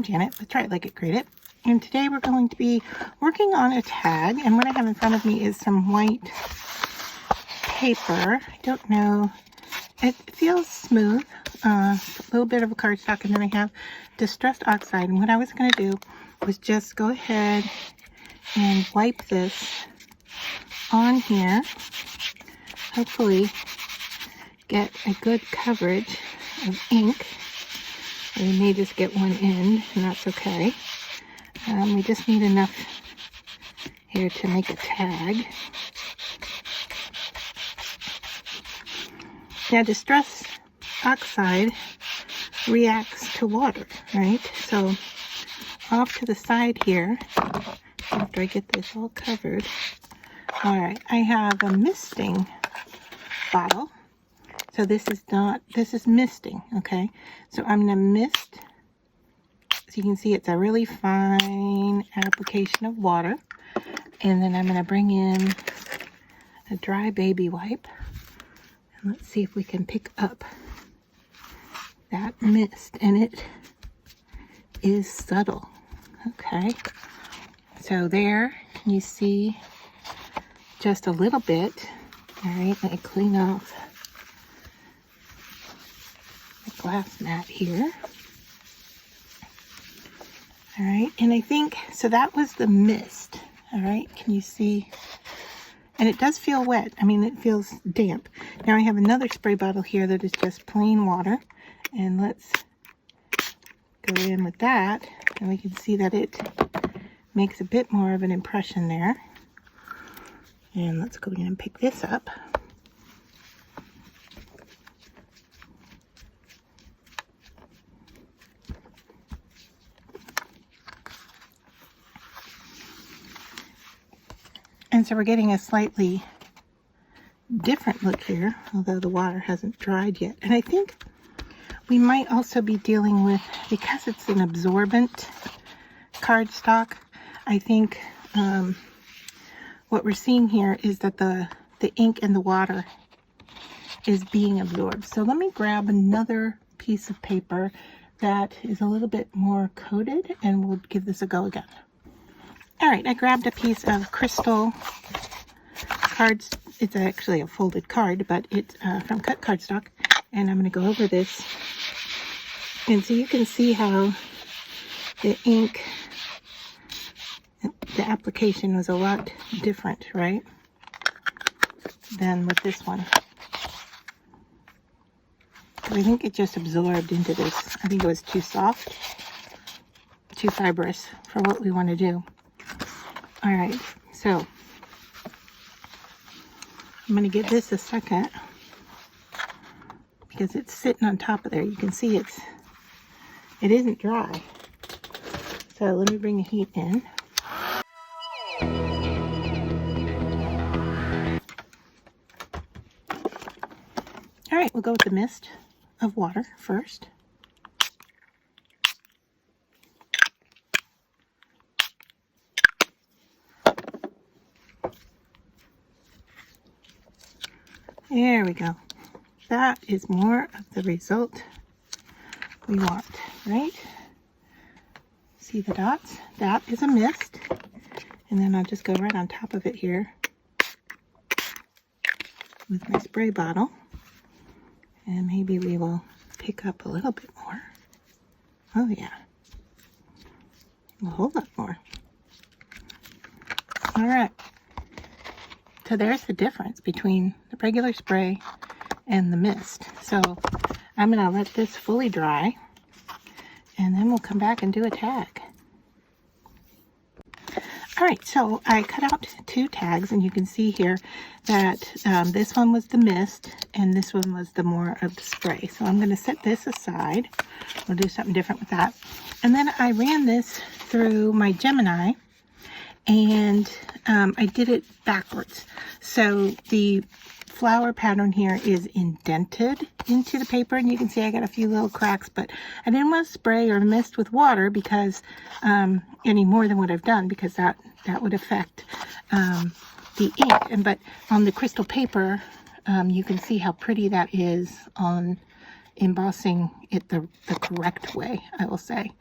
Janet. Let's try it like it, create it. And today we're going to be working on a tag. And what I have in front of me is some white paper. I don't know. It feels smooth. A little bit of a cardstock. And then I have distressed oxide. And what I was going to do was just go ahead and wipe this on here. Hopefully get a good coverage of ink. We may just get one end, and that's okay. We just need enough here to make a tag. Now, distress oxide reacts to water, right? So off to the side here, after I get this all covered, all right, I have a misting bottle. So this is misting, okay? So I'm going to mist. So you can see it's a really fine application of water. And then I'm going to bring in a dry baby wipe. And let's see if we can pick up that mist. And it is subtle, okay? So there, can you see just a little bit? All right, let me clean off the glass mat here. All right, and I think, so that was the mist. All right, can you see? And it does feel wet. I mean, it feels damp. Now I have another spray bottle here that is just plain water. And let's go in with that. And we can see that it makes a bit more of an impression there. And let's go in and pick this up. And so we're getting a slightly different look here, although the water hasn't dried yet. And I think we might also be dealing with, because it's an absorbent cardstock, I think what we're seeing here is that the ink and the water is being absorbed. So let me grab another piece of paper that is a little bit more coated, and we'll give this a go again. All right, I grabbed a piece of crystal cards. It's actually a folded card, but it's from cut cardstock. And I'm going to go over this. And so you can see how the ink, the application was a lot different, right, than with this one. I think it just absorbed into this. I think it was too soft, too fibrous for what we want to do. All right, so I'm going to give this a second because it's sitting on top of there. You can see it isn't dry. So let me bring the heat in. All right, we'll go with the mist of water first. There we go. That is more of the result we want, right? See the dots? That is a mist. And then I'll just go right on top of it here with my spray bottle. And maybe we will pick up a little bit more. Oh yeah. A whole lot more. All right. So there's the difference between the regular spray and the mist. So I'm going to let this fully dry, and then we'll come back and do a tag. All right, so I cut out 2 tags, and you can see here that this one was the mist, and this one was the more of the spray. So I'm going to set this aside. We'll do something different with that. And then I ran this through my Gemini, and I did it backwards. So the flower pattern here is indented into the paper, and you can see I got a few little cracks, but I didn't want to spray or mist with water because any more than what I've done, because that would affect the ink. But on the crystal paper, you can see how pretty that is embossing it the correct way, I will say.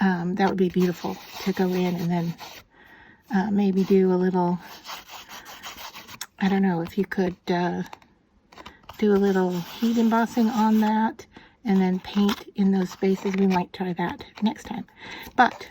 That would be beautiful to go in and then maybe do a little, I don't know if you could do a little heat embossing on that and then paint in those spaces. We might try that next time. But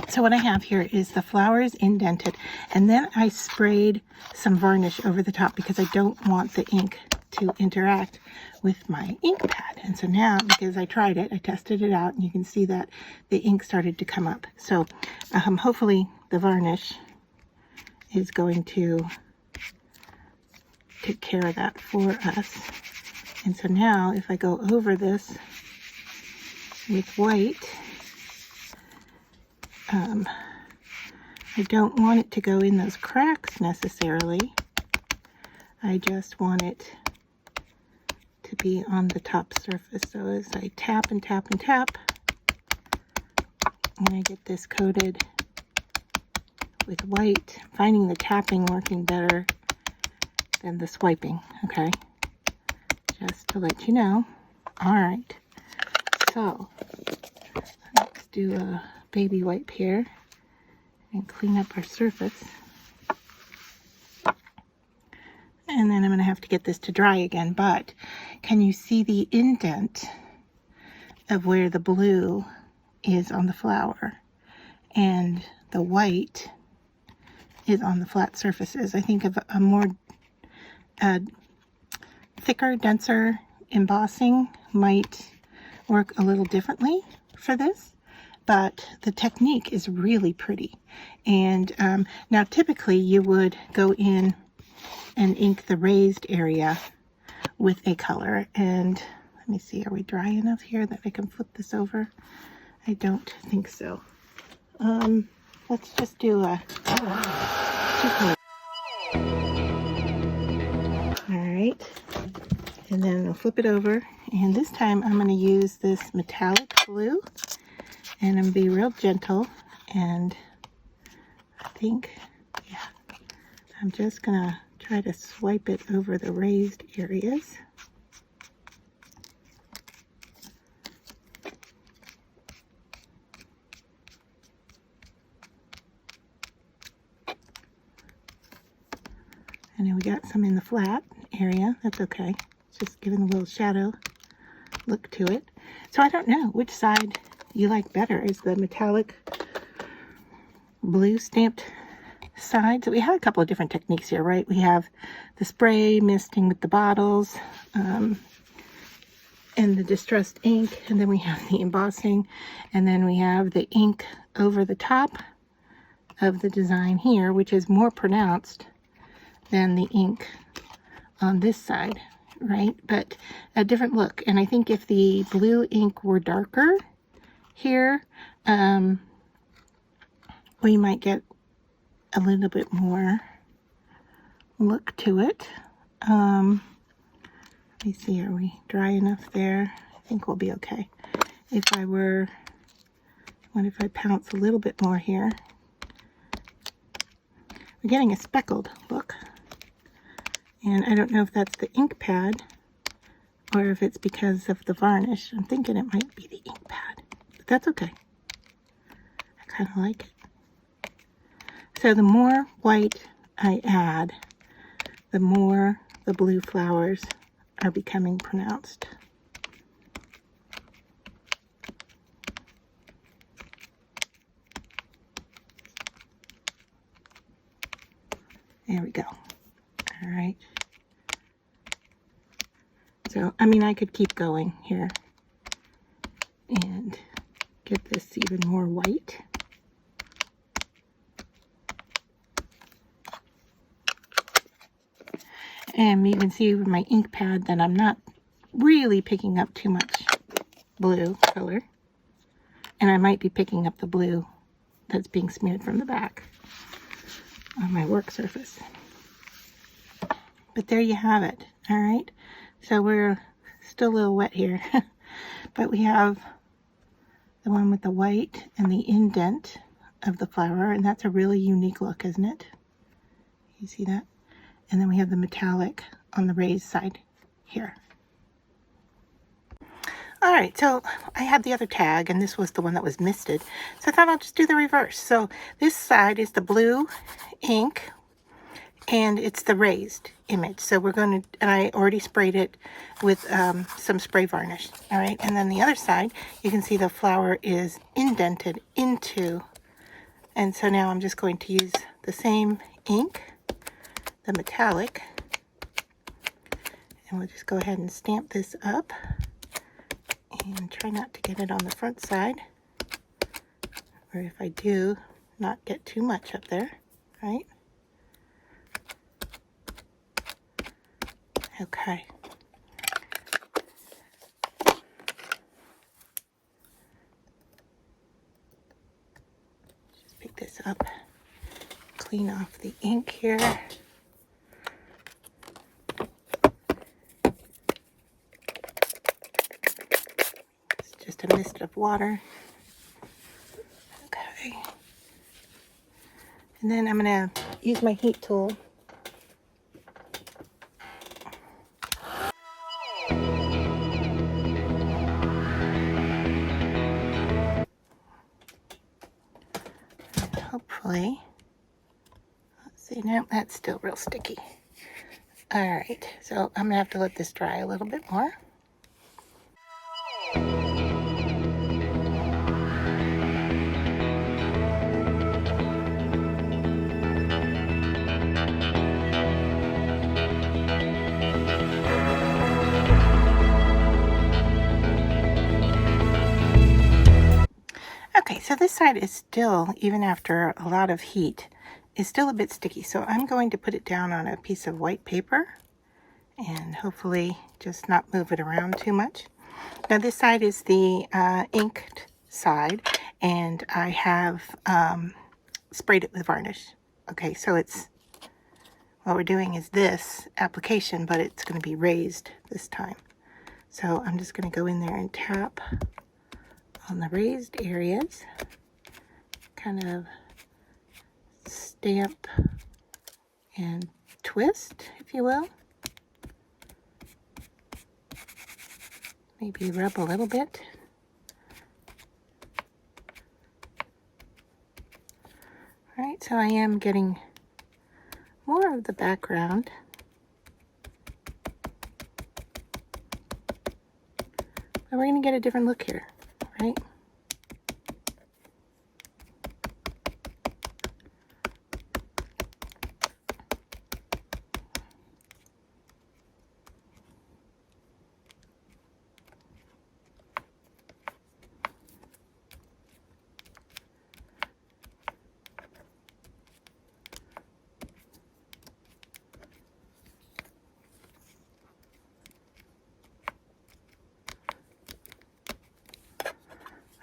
so what I have here is the flowers indented, and then I sprayed some varnish over the top because I don't want the ink to interact with my ink pad. And so now, because I tried it, I tested it out, and you can see that the ink started to come up. So hopefully the varnish is going to take care of that for us. And so now if I go over this with white, I don't want it to go in those cracks necessarily. I just want it to be on the top surface. So as I tap and tap and tap, and I get this coated with white, finding the tapping working better than the swiping, okay? Just to let you know. All right, so let's do a baby wipe here and clean up our surface. And then I'm going to have to get this to dry again, but can you see the indent of where the blue is on the flower and the white is on the flat surfaces? I think of a more thicker, denser embossing might work a little differently for this, but the technique is really pretty. And now typically you would go in and ink the raised area with a color. And let me see, are we dry enough here that I can flip this over? I don't think so. Let's just do a 2 color. Alright, and then I'll flip it over, and this time I'm going to use this metallic blue, and I'm going to be real gentle, and I think, yeah, I'm just going to try to swipe it over the raised areas. And then we got some in the flat area. That's okay. It's just giving a little shadow look to it. So I don't know which side you like better. Is the metallic blue stamped side? So we have a couple of different techniques here, right? We have the spray misting with the bottles, and the distressed ink, and then we have the embossing, and then we have the ink over the top of the design here, which is more pronounced than the ink on this side, right? But a different look. And I think if the blue ink were darker here, we might get a little bit more look to it. Let me see, are we dry enough there? I think we'll be okay. If I were, what if I pounce a little bit more here? We're getting a speckled look. And I don't know if that's the ink pad or if it's because of the varnish. I'm thinking it might be the ink pad, but that's okay. I kind of like it. So the more white I add, the more the blue flowers are becoming pronounced. There we go. All right. So, I mean, I could keep going here and get this even more white. And you can see with my ink pad that I'm not really picking up too much blue color. And I might be picking up the blue that's being smeared from the back on my work surface. But there you have it. All right. So we're still a little wet here, but we have the one with the white and the indent of the flower, and that's a really unique look, isn't it? You see that? And then we have the metallic on the raised side here. All right, so I had the other tag, and this was the one that was misted. So I thought I'll just do the reverse. So this side is the blue ink, and it's the raised image. So we're going to, and I already sprayed it with some spray varnish. All right, and then the other side, you can see the flower is indented into, and so now I'm just going to use the same ink, the metallic, and we'll just go ahead and stamp this up. And try not to get it on the front side, or if I do, not get too much up there, right? Okay. Just pick this up, clean off the ink here. It's just a mist of water. Okay. And then I'm going to use my heat tool. And hopefully, let's see, now that's still real sticky. All right, so I'm going to have to let this dry a little bit more. Okay, so this side is still, even after a lot of heat, is still a bit sticky. So I'm going to put it down on a piece of white paper and hopefully just not move it around too much. Now this side is the inked side, and I have sprayed it with varnish. Okay, so it's, what we're doing is this application, but it's going to be raised this time. So I'm just going to go in there and tap on the raised areas, kind of stamp and twist, if you will. Maybe rub a little bit. All right, so I am getting more of the background. But we're going to get a different look here, right?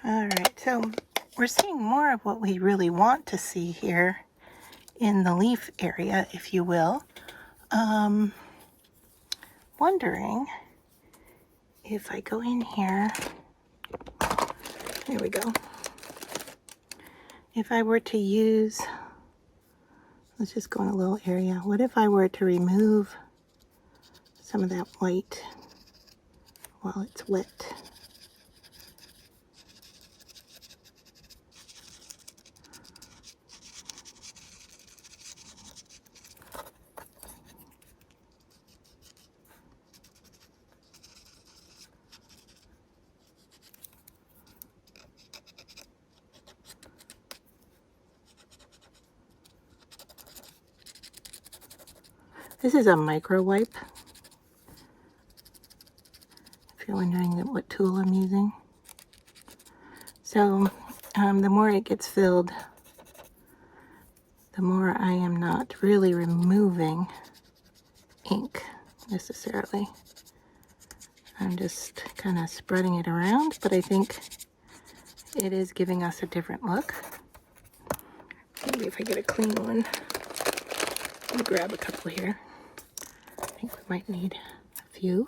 All right, so we're seeing more of what we really want to see here in the leaf area, if you will. Wondering if I go in here, there we go. If I were to use, let's just go in a little area. What if I were to remove some of that white while it's wet? This is a micro wipe, if you're wondering what tool I'm using. So the more it gets filled, the more I am not really removing ink necessarily. I'm just kind of spreading it around, but I think it is giving us a different look. Maybe if I get a clean one, let me grab a couple here. I think we might need a few.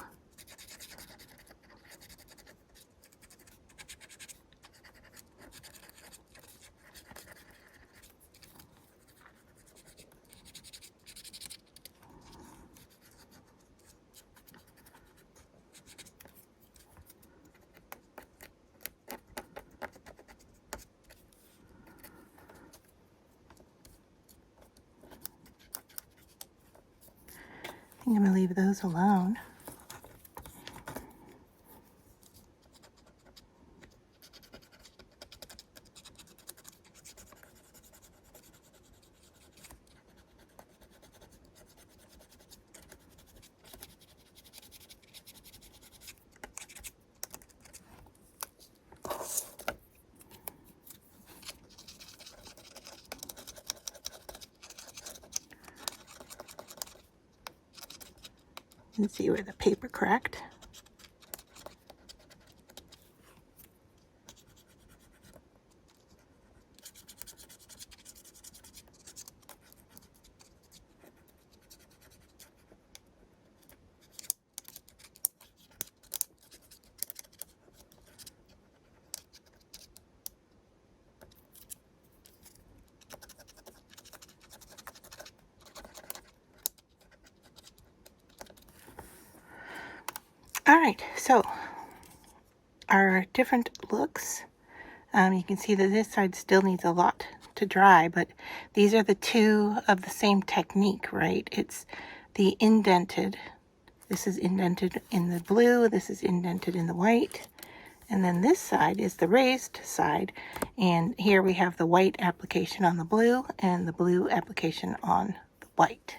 I'm going to leave those alone. You can see where the paper cracked. All right, so our different looks. You can see that this side still needs a lot to dry, but these are the two of the same technique, right? It's the indented. This is indented in the blue, this is indented in the white, and then this side is the raised side, and here we have the white application on the blue and the blue application on the white.